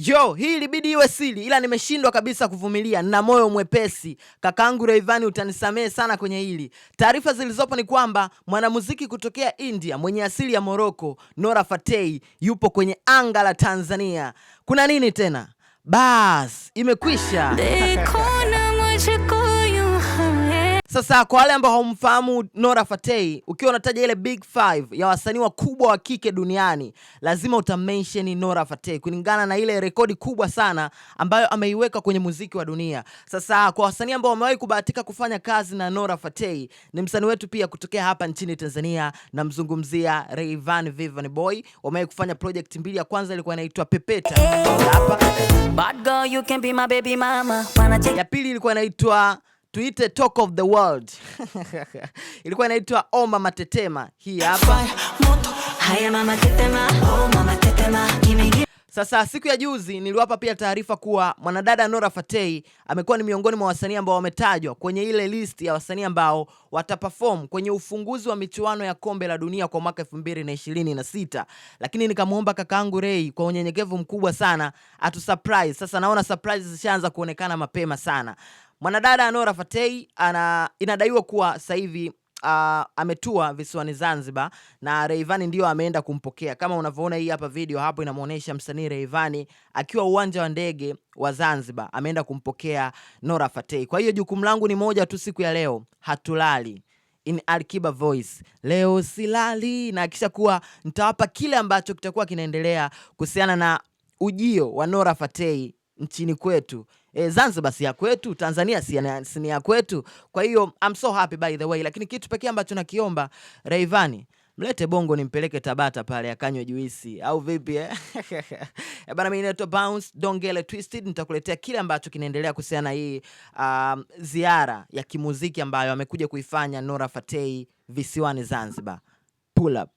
Yo, hii ilibidi iwe siri ila nimeshindwa kabisa kuvumilia na moyo mwepesi. Kakaangu Rayvanny utanisamehe sana kwenye hili. Taarifa zilizopo ni kwamba mwanamuziki kutokea India mwenye asili ya Morocco, Nora Fatei yupo kwenye anga la Tanzania. Kuna nini tena? Bas, imekwisha. Sasa kwa wale ambao haumfahamu Nora Fatei, ukiwa unataja ile Big 5 ya wasanii wakubwa wa kike duniani, lazima utamention Nora Fatei kulingana na ile rekodi kubwa sana ambayo ameiweka kwenye muziki wa dunia. Sasa kwa wasanii ambao wamewahi kubahatika kufanya kazi na Nora Fatei, ni msanii wetu pia kutokea hapa nchini Tanzania, na mzungumzia Rayvanny Vanny Boy. Wamewahi kufanya project mbili, ya kwanza ilikuwa inaitwa Pepeta. Hapa. Bad girl, you can be my baby mama. Ya pili ilikuwa inaitwa tuite Talk of the World. Ilikuwa inaitwa Oh Mama Tetema. Hii hapa. Sasa siku ya juzi niliwapa pia taarifa kuwa mwanadada Nora Fatei amekuwa ni miongoni mwa wasanii ambao wametajwa kwenye ile list ya wasanii ambao wataperform kwenye ufunguzi wa michuano ya kombe la dunia kwa mwaka 2026. Lakini nikamuomba kakaangu Ray kwa unyenyekevu mkubwa sana atu surprise. Sasa naona surprise zishaanza kuonekana mapema sana. Mwanadada Nora Fatei inadaiwa kuwa sasa hivi ametua visiwani Zanzibar na Rayvanny ndio ameenda kumpokea. Kama unavyoona hii hapa video hapo inamuonesha msanii Rayvanny akiwa uwanja wa ndege wa Zanzibar ameenda kumpokea Nora Fatei. Kwa hiyo jukumu langu ni moja tu siku ya leo, hatulali. In Alikiba voice, leo silali, na kisha kuwa nitawapa kile ambacho kitakuwa kinaendelea kuhusiana na ujio wa Nora Fatei nchini kwetu. Zanzibar si ya kwetu, Tanzania si ni ya kwetu. Kwa hiyo I'm so happy by the way. Lakini kitu pekee ambacho nakiomba Rayvanny, mlete Bongo nimpeleke Tabata pale akanywe juisi au vipi Bana, mimi naitwa Bounce, don't get twisted. Nitakuletea kile ambacho kinaendelea kuhusiana na hii ziara ya kimuziki ambayo amekuja kuifanya Nora Fatei visiwani Zanzibar. Pull up.